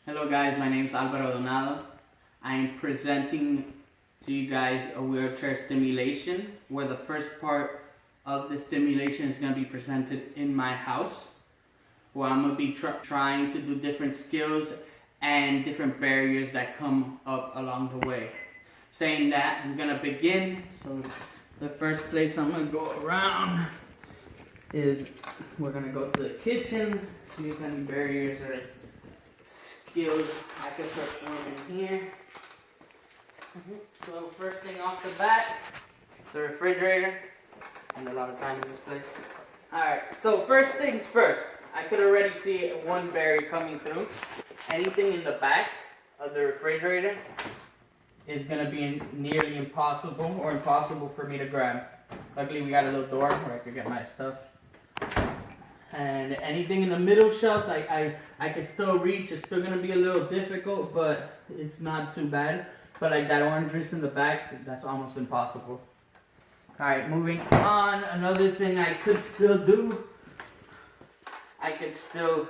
Hello guys, my name is Alvaro. I am presenting to you guys a wheelchair stimulation where the first part of the stimulation is going to be presented in my house, where I'm going to be trying to do different skills and different barriers that come up along the way. Saying that, I'm going to begin. So the first place I'm going to go around is we're going to go to the kitchen, see if any barriers or skills I can perform in here. So first thing off the bat, the refrigerator. Spend a lot of time in this place. Alright, so first things first. I could already see one barrier coming through. Anything in the back of the refrigerator is going to be nearly impossible or impossible for me to grab. Luckily we got a little door where I could get my stuff. And anything in the middle shelves, I can still reach. It's still going to be a little difficult, but it's not too bad. But like that orange juice in the back, that's almost impossible. Alright, moving on. Another thing I could still do, I could still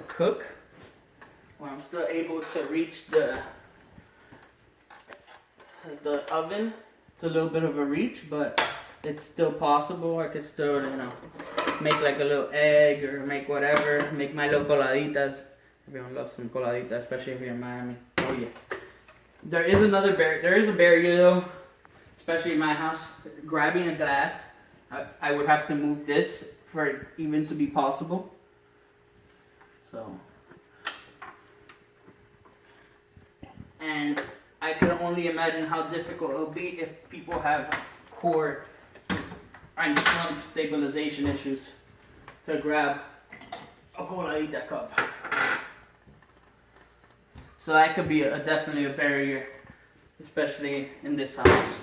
cook. Where I'm still able to reach the oven. It's a little bit of a reach, but it's still possible. I could still, make like a little egg or make whatever. Make my little coladitas. Everyone loves some coladitas, especially if you're in Miami. Oh yeah. There is another barrier. There is a barrier though, especially in my house. Grabbing a glass, I would have to move this for it even to be possible. So, and I can only imagine how difficult it'll be if people have core and slump stabilization issues to grab a coladita cup. So that could be definitely a barrier, especially in this house.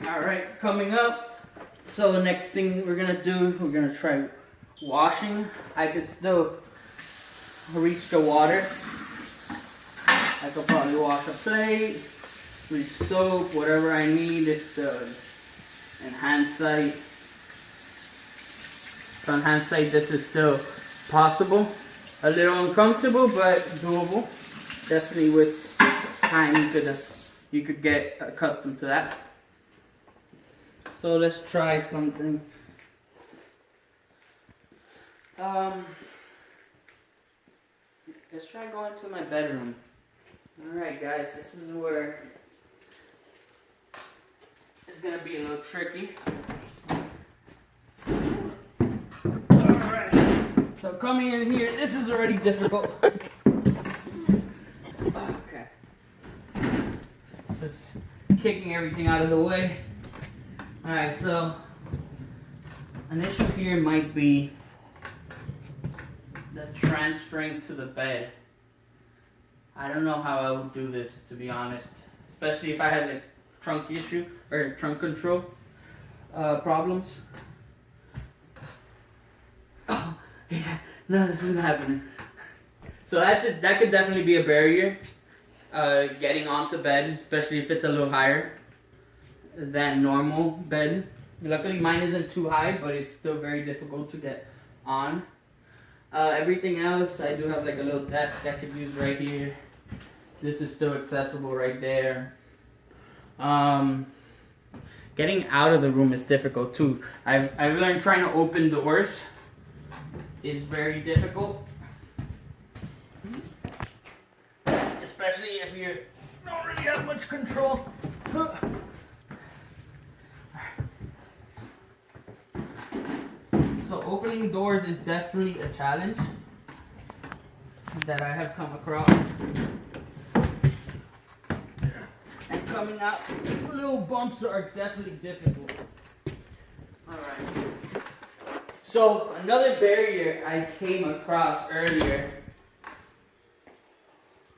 Alright, coming up. So the next thing we're gonna do, we're gonna try washing. I could still reach the water. I could probably wash a plate, reach soap, whatever I need. It's in hindsight. So in hindsight, this is still possible. A little uncomfortable, but doable. Definitely with time you could get accustomed to that. So let's try something. Let's try going to my bedroom. Alright guys, this is where it's gonna be a little tricky. Alright, so coming in here, this is already difficult. Okay. This is kicking everything out of the way. Alright, so an issue here might be the transferring to the bed. I don't know how I would do this, to be honest. Especially if I had a trunk issue or trunk control problems. Oh, yeah, no, this isn't happening. So that could definitely be a barrier. Getting onto bed, especially if it's a little higher than normal bed. Luckily mine isn't too high, but it's still very difficult to get on. Everything else, I do have like a little desk I could use right here. This is still accessible right there. Getting out of the room is difficult too. I've learned trying to open doors is very difficult. Especially if you don't really have much control. So opening doors is definitely a challenge that I have come across. And coming out, little bumps are definitely difficult. Alright. So another barrier I came across earlier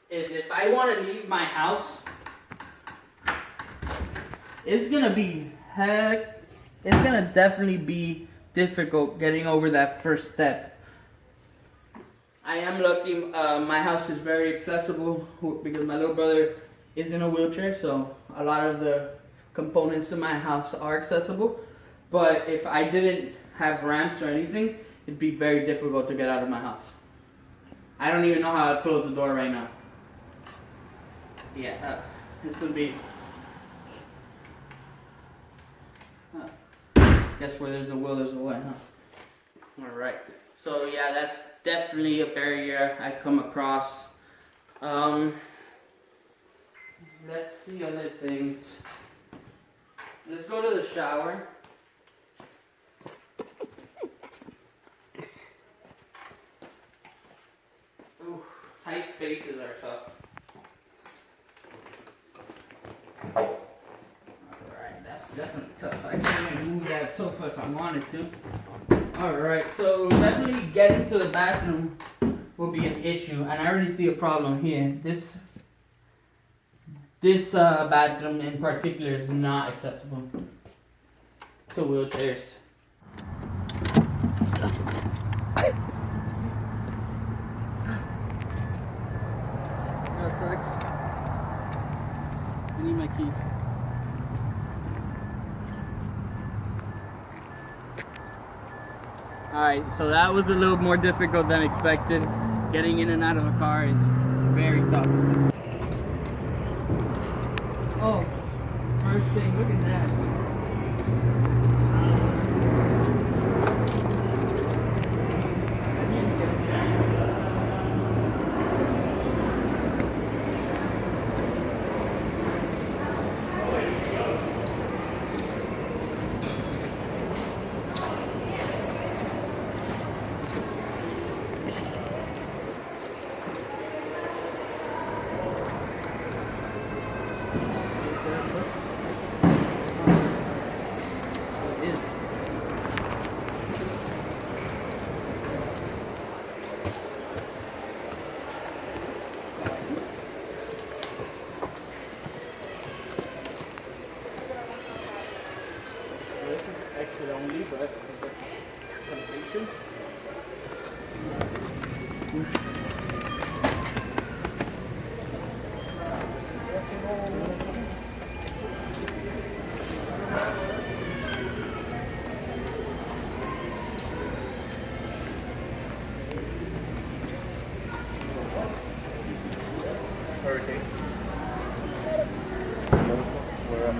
is if I want to leave my house, it's gonna definitely be difficult getting over that first step. I am lucky, my house is very accessible because my little brother is in a wheelchair, so a lot of the components to my house are accessible. But if I didn't have ramps or anything, it'd be very difficult to get out of my house. I don't even know how to close the door right now. Yeah, this would be... guess where there's a will, there's a way, huh? Alright, so yeah, that's definitely a barrier I come across. Let's see other things. Let's go to the shower. Ooh, tight spaces are tough. Alright, that's definitely tough. I can't even move that sofa if I wanted to. Alright, so definitely getting to the bathroom will be an issue, and I already see a problem here. This bathroom in particular is not accessible to wheelchairs. That sucks. I need my keys. Alright, so that was a little more difficult than expected. Getting in and out of a car is very tough. Oh, first thing, look at that. Exit only, but temptation. Hurricane. We're up.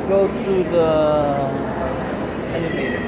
Go to the elevator.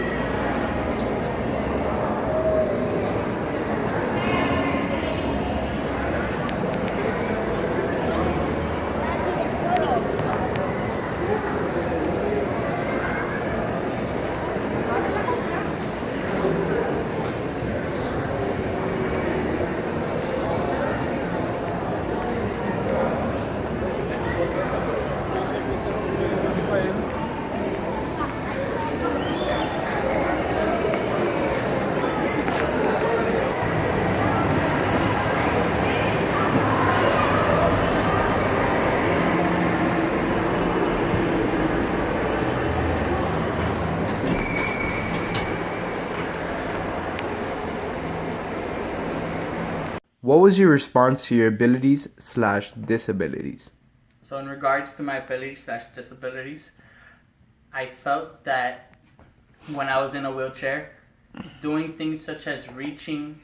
What was your response to your abilities/disabilities? So in regards to my abilities/disabilities, I felt that when I was in a wheelchair, doing things such as reaching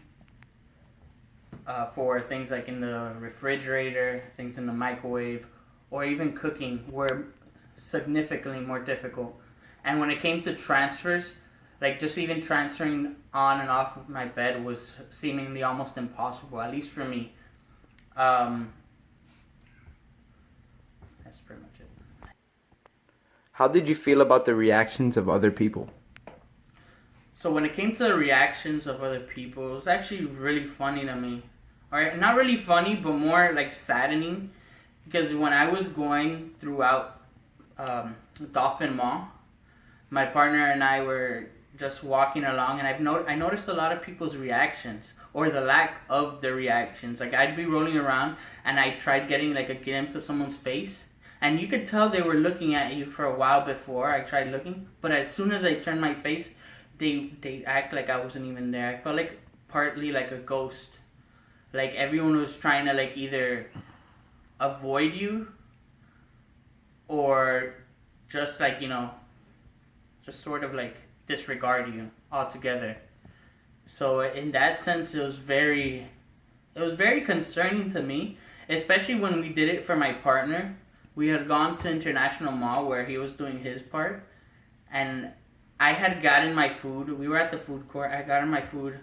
for things like in the refrigerator, things in the microwave, or even cooking were significantly more difficult. And when it came to transfers, like just even transferring on and off of my bed was seemingly almost impossible, at least for me. That's pretty much it. How did you feel about the reactions of other people? So when it came to the reactions of other people, it was actually really funny to me. Or not really funny, but more like saddening. Because when I was going throughout Dolphin Mall, my partner and I were just walking along, and I noticed a lot of people's reactions, or the lack of the reactions. Like, I'd be rolling around and I tried getting like a glimpse of someone's face, and you could tell they were looking at you for a while before I tried looking, but as soon as I turned my face, they act like I wasn't even there. I felt like partly like a ghost. Like everyone was trying to like either avoid you or just like, just sort of like disregard you altogether. So in that sense, it was very concerning to me, especially when we did it for my partner. We had gone to International Mall where he was doing his part, and I had gotten my food. We were at the food court. I got my food,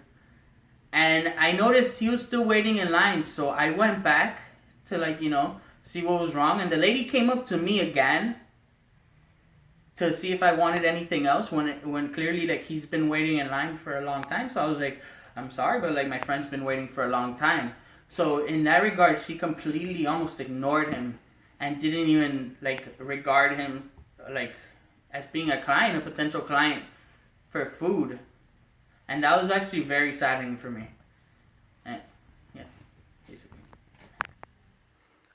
and I noticed he was still waiting in line. So I went back to see what was wrong, and the lady came up to me again to see if I wanted anything else when clearly like he's been waiting in line for a long time. So I was like, I'm sorry, but like my friend's been waiting for a long time. So in that regard, she completely almost ignored him and didn't even like regard him like as being a client, a potential client for food. And that was actually very saddening for me. And, yeah, basically.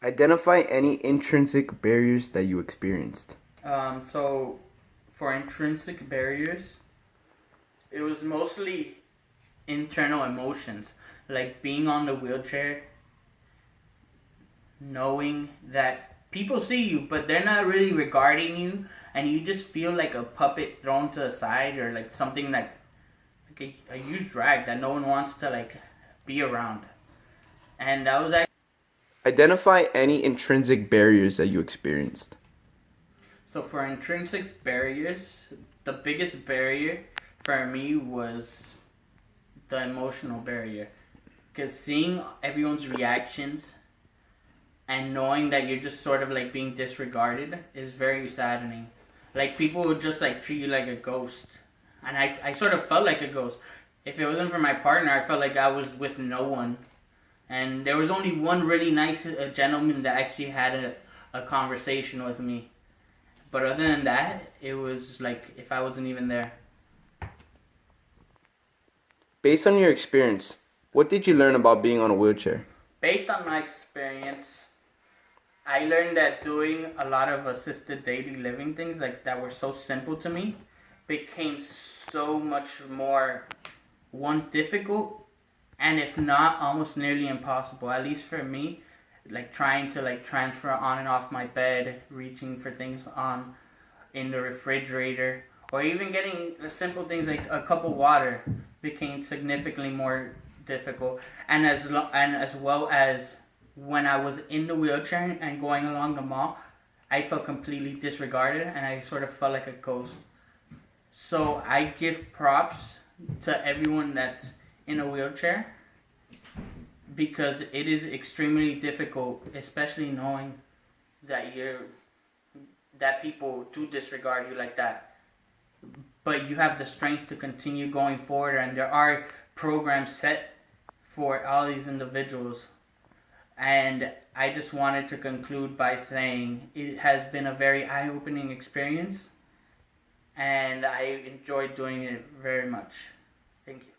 Identify any intrinsic barriers that you experienced. So for intrinsic barriers, it was mostly internal emotions, like being on the wheelchair, knowing that people see you, but they're not really regarding you, and you just feel like a puppet thrown to the side, or like something like a huge drag that no one wants to like be around. And that was actually. Identify any intrinsic barriers that you experienced. So for intrinsic barriers, the biggest barrier for me was the emotional barrier. Because seeing everyone's reactions and knowing that you're just sort of like being disregarded is very saddening. Like people would just like treat you like a ghost. And I sort of felt like a ghost. If it wasn't for my partner, I felt like I was with no one. And there was only one really nice gentleman that actually had a conversation with me. But other than that, it was like if I wasn't even there. Based on your experience, what did you learn about being on a wheelchair? Based on my experience, I learned that doing a lot of assisted daily living things like that were so simple to me became so much more, one, difficult, and if not, almost nearly impossible. At least for me, like trying to like transfer on and off my bed, reaching for things on in the refrigerator, or even getting the simple things like a cup of water became significantly more difficult. And as well as when I was in the wheelchair and going along the mall, I felt completely disregarded and I sort of felt like a ghost. So I give props to everyone that's in a wheelchair, because it is extremely difficult, especially knowing that people do disregard you like that. But you have the strength to continue going forward, and there are programs set for all these individuals. And I just wanted to conclude by saying it has been a very eye-opening experience, and I enjoyed doing it very much. Thank you.